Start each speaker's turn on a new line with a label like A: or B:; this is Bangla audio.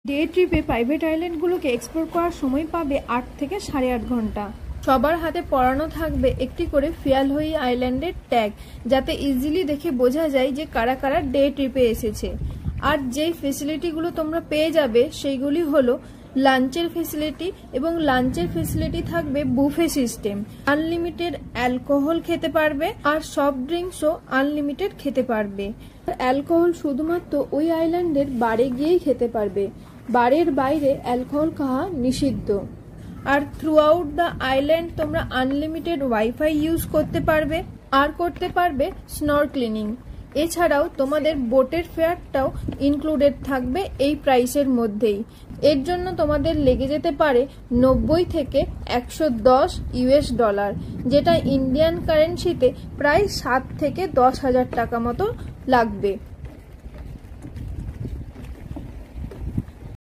A: ডে ট্রিপে প্রাইভেট আইল্যান্ডগুলোকে এক্সপ্লোর করার সময় পাবে 8 থেকে 8.5 ঘন্টা। সবার হাতে পরানো থাকবে একটি করে ফিয়ালহোই আইল্যান্ডের ট্যাগ, যাতে ইজিলি দেখে বোঝা যায় যে কারা কারা ডে ট্রিপে এসেছে। আর যেই ফেসিলিটিগুলো তোমরা পেয়ে যাবে সেইগুলি হলো লাঞ্চের ফেসিলিটি, এবং লাঞ্চের ফেসিলিটি থাকবে বুফে সিস্টেম। আনলিমিটেড অ্যালকোহল খেতে পারবে আর সফট ড্রিঙ্কসও আনলিমিটেড খেতে পারবে। অ্যালকোহল শুধুমাত্র ওই আইল্যান্ডের বারে গিয়েই খেতে পারবে, বারের বাইরে অ্যালকোহল খাওয়া নিষিদ্ধ। আর থ্রু আউট দ্য আইল্যান্ড তোমরা আনলিমিটেড ওয়াইফাই ইউজ করতে পারবে আর করতে পারবে স্নরকেলিং। এছাড়াও তোমাদের বোটের ফেয়ারটাও ইনক্লুডেড থাকবে এই প্রাইসের মধ্যেই। এর জন্য তোমাদের লেগে যেতে পারে 90 থেকে 110 US ডলার, যেটা ইন্ডিয়ান কারেন্সিতে প্রায় 7 থেকে 10 হাজার টাকা মতো লাগবে।